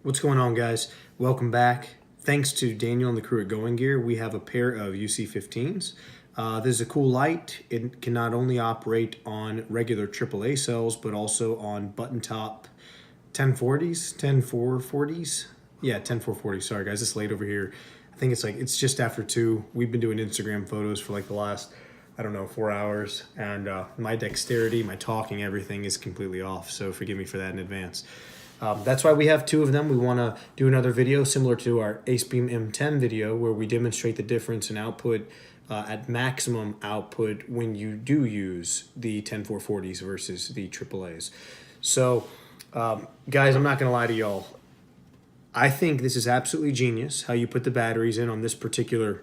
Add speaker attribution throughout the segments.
Speaker 1: What's going on, guys? Welcome back. Thanks to Daniel and the crew at Going Gear, we have a pair of UC15s. This is a cool light. It can not only operate on regular AAA cells, but also on button top 1040s, 10440s. Yeah, 10440. Sorry, guys, it's late over here. I think it's just after 2. We've been doing Instagram photos for like the last, I don't know, 4 hours. And my dexterity, my talking, everything is completely off. So forgive me for that in advance. That's why we have 2 of them. We want to do another video similar to our Acebeam M10 video where we demonstrate the difference in output at maximum output when you do use the 10440s versus the AAAs. So, guys, I'm not going to lie to y'all. I think this is absolutely genius how you put the batteries in on this particular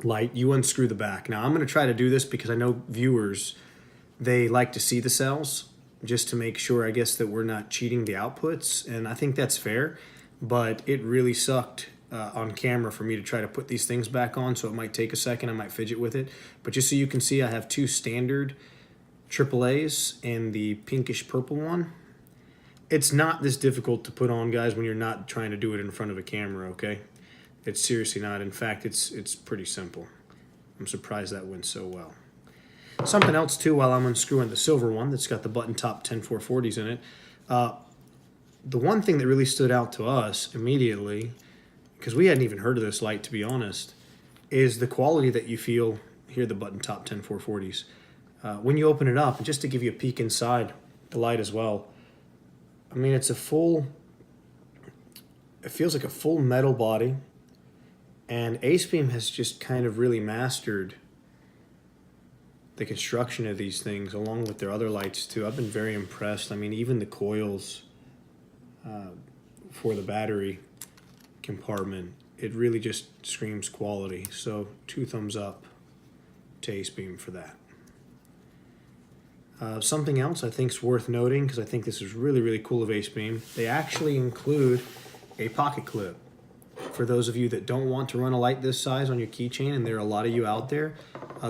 Speaker 1: light. You unscrew the back. Now, I'm going to try to do this because I know viewers, they like to see the cells, just to make sure, I guess, that we're not cheating the outputs. And I think that's fair, but it really sucked on camera for me to try to put these things back on, so it might take a second. I might fidget with it. But just so you can see, I have 2 standard AAAs and the pinkish purple one. It's not this difficult to put on, guys, when you're not trying to do it in front of a camera, okay? It's seriously not. In fact, it's pretty simple. I'm surprised that went so well. Something else, too, while I'm unscrewing the silver one that's got the button top 10440s in it, the one thing that really stood out to us immediately, because we hadn't even heard of this light, to be honest, is the quality that you feel here, the button top 10440s. When you open it up, and just to give you a peek inside the light as well, I mean, it feels like a full metal body, and Acebeam has just kind of really mastered the construction of these things along with their other lights too. I've been very impressed. I mean, even the coils for the battery compartment, it really just screams quality. So 2 thumbs up to Acebeam for that. Something else I think is worth noting, because I think this is really, really cool of Acebeam, they actually include a pocket clip. For those of you that don't want to run a light this size on your keychain, and there are a lot of you out there,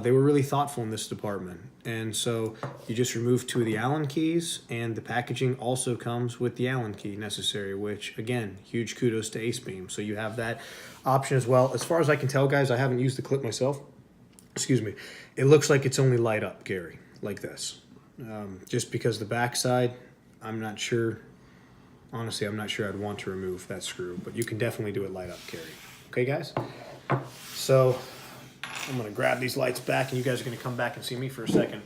Speaker 1: they were really thoughtful in this department. And so you just remove 2 of the Allen keys, and the packaging also comes with the Allen key necessary, which, again, huge kudos to Acebeam. So you have that option as well. As far as I can tell, guys, I haven't used the clip myself. Excuse me. It looks like it's only light up, Gary, like this. Just because the backside, I'm not sure. Honestly, I'm not sure I'd want to remove that screw, but you can definitely do it light up, Gary. Okay, guys? So I'm going to grab these lights back, and you guys are going to come back and see me for a second.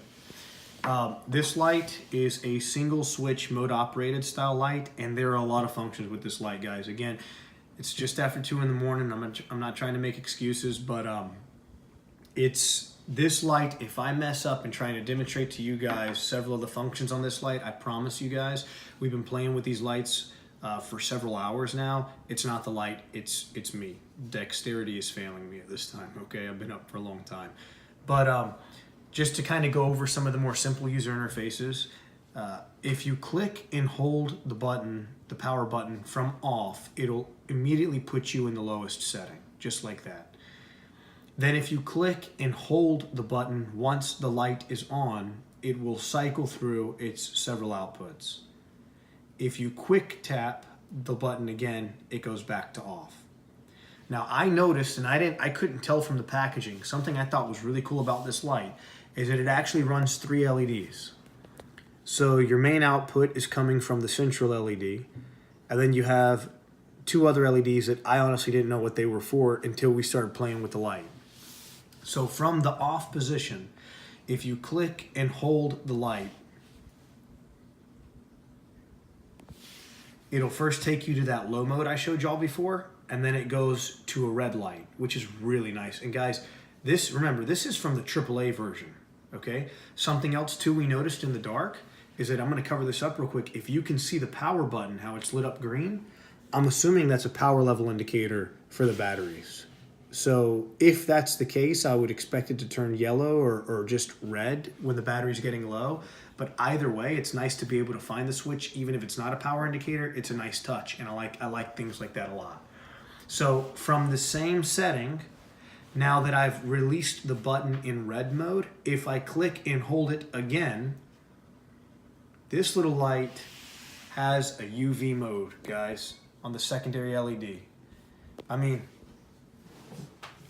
Speaker 1: This light is a single switch mode operated style light, and there are a lot of functions with this light, guys. Again, it's just after 2 in the morning. I'm not trying to make excuses, but it's this light. If I mess up and trying to demonstrate to you guys several of the functions on this light, I promise you guys, we've been playing with these lights for several hours now. It's not the light, it's me. Dexterity is failing me at this time, okay? I've been up for a long time. But just to kind of go over some of the more simple user interfaces, if you click and hold the button, the power button from off, it'll immediately put you in the lowest setting, just like that. Then if you click and hold the button once the light is on, it will cycle through its several outputs. If you quick tap the button again, it goes back to off. Now I noticed, and I couldn't tell from the packaging, something I thought was really cool about this light is that it actually runs 3 LEDs. So your main output is coming from the central LED, and then you have 2 other LEDs that I honestly didn't know what they were for until we started playing with the light. So from the off position, if you click and hold the light, it'll first take you to that low mode I showed y'all before, and then it goes to a red light, which is really nice. And guys, remember, this is from the AAA version, okay? Something else too we noticed in the dark is that, I'm gonna cover this up real quick. If you can see the power button, how it's lit up green, I'm assuming that's a power level indicator for the batteries. So if that's the case, I would expect it to turn yellow or just red when the battery's getting low. But either way, it's nice to be able to find the switch, even if it's not a power indicator. It's a nice touch, and I like things like that a lot. So from the same setting, now that I've released the button in red mode, if I click and hold it again, this little light has a UV mode, guys. on the secondary LED. I mean,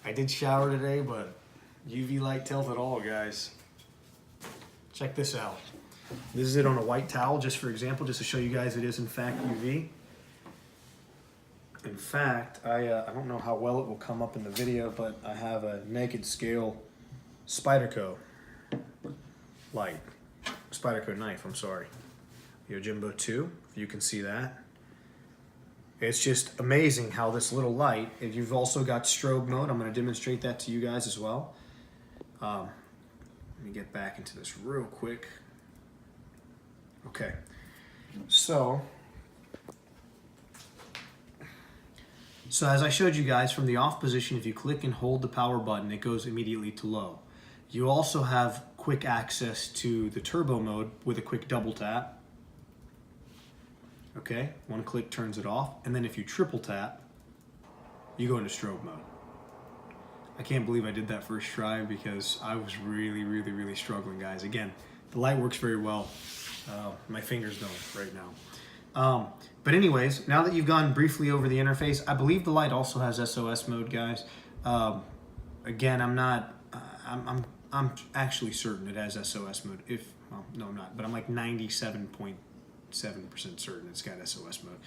Speaker 1: I did shower today, but UV light tells it all, guys. Check this out. This is it on a white towel, just for example, just to show you guys it is in fact UV. In fact, I don't know how well it will come up in the video, but I have a naked scale Spyderco light. Spyderco knife, I'm sorry. Yojimbo 2, if you can see that. It's just amazing how this little light, if you've also got strobe mode, I'm going to demonstrate that to you guys as well. Let me get back into this real quick. Okay, so as I showed you guys, from the off position, if you click and hold the power button, it goes immediately to low. You also have quick access to the turbo mode with a quick double tap. Okay, one click turns it off, and then if you triple tap, you go into strobe mode. I can't believe I did that first try because I was really struggling, guys. Again, the light works very well. My fingers don't right now. But anyways, now that you've gone briefly over the interface, I believe the light also has SOS mode, guys. Again, I'm actually certain it has SOS mode. Well, no, I'm not, but I'm like 97.7% certain it's got SOS mode.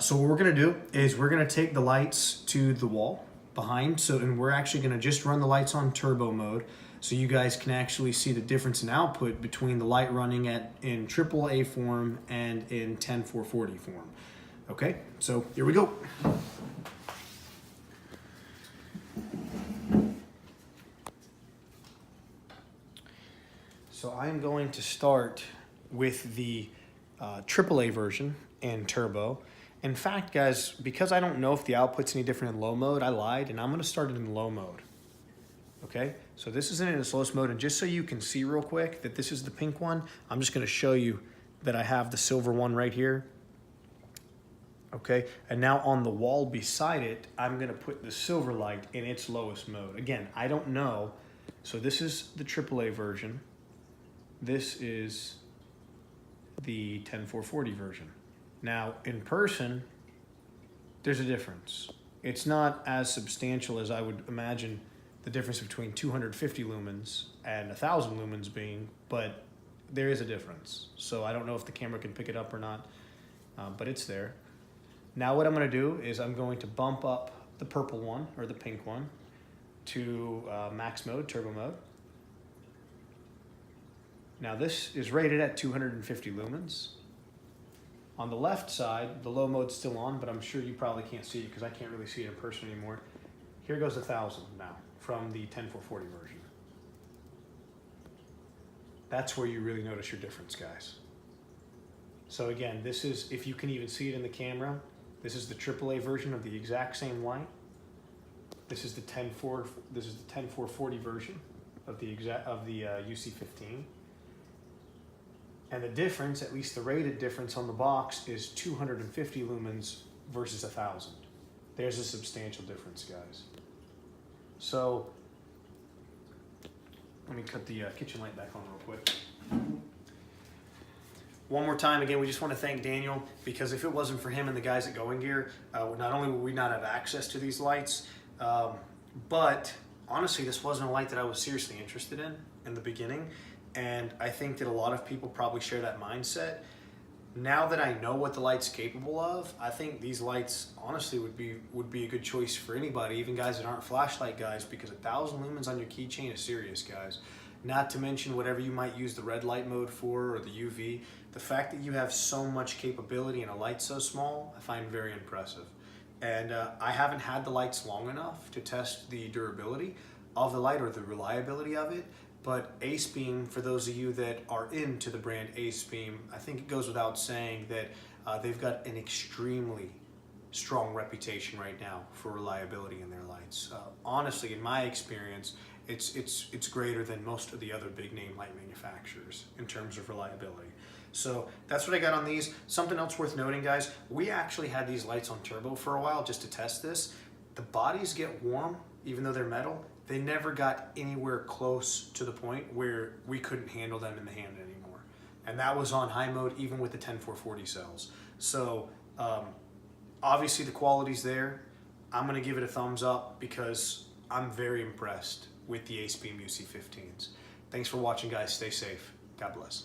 Speaker 1: So what we're gonna do is we're gonna take the lights to the wall behind, and we're actually gonna just run the lights on turbo mode, so you guys can actually see the difference in output between the light running in AAA form and in 10440 form. Okay, so here we go. So I'm going to start with the AAA version in turbo. In fact, guys, because I don't know if the output's any different in low mode, I lied, and I'm gonna start it in low mode. Okay, so this is in its lowest mode, and just so you can see real quick that this is the pink one, I'm just gonna show you that I have the silver one right here. Okay, and now on the wall beside it, I'm gonna put the silver light in its lowest mode. Again, I don't know, so this is the AAA version. This is the 10440 version. Now, in person, there's a difference. It's not as substantial as I would imagine the difference between 250 lumens and 1,000 lumens being, but there is a difference. So I don't know if the camera can pick it up or not, but it's there. Now what I'm gonna do is I'm going to bump up the purple one, or the pink one, to max mode, turbo mode. Now this is rated at 250 lumens. On the left side, the low mode's still on, but I'm sure you probably can't see it because I can't really see it in person anymore. Here goes 1,000 now from the 10440 version. That's where you really notice your difference, guys. So again, this is, if you can even see it in the camera, this is the AAA version of the exact same light. This is the 10440 version of the UC15. And the difference, at least the rated difference on the box, is 250 lumens versus 1,000. There's a substantial difference, guys. So let me cut the kitchen light back on real quick. One more time, again, we just want to thank Daniel, because if it wasn't for him and the guys at Going Gear, not only would we not have access to these lights, but honestly, this wasn't a light that I was seriously interested in the beginning. And I think that a lot of people probably share that mindset. Now that I know what the light's capable of, I think these lights honestly would be a good choice for anybody, even guys that aren't flashlight guys, because 1,000 lumens on your keychain is serious, guys. Not to mention whatever you might use the red light mode for, or the UV. The fact that you have so much capability and a light so small, I find very impressive. And I haven't had the lights long enough to test the durability of the light or the reliability of it. But Acebeam, for those of you that are into the brand Acebeam, I think it goes without saying that they've got an extremely strong reputation right now for reliability in their lights. Honestly, in my experience, it's greater than most of the other big name light manufacturers in terms of reliability. So that's what I got on these. Something else worth noting, guys, we actually had these lights on turbo for a while just to test this. The bodies get warm, even though they're metal. They never got anywhere close to the point where we couldn't handle them in the hand anymore. And that was on high mode, even with the 10440 cells. So Obviously the quality's there. I'm gonna give it a thumbs up because I'm very impressed with the Acebeam UC15s. Thanks for watching, guys. Stay safe. God bless.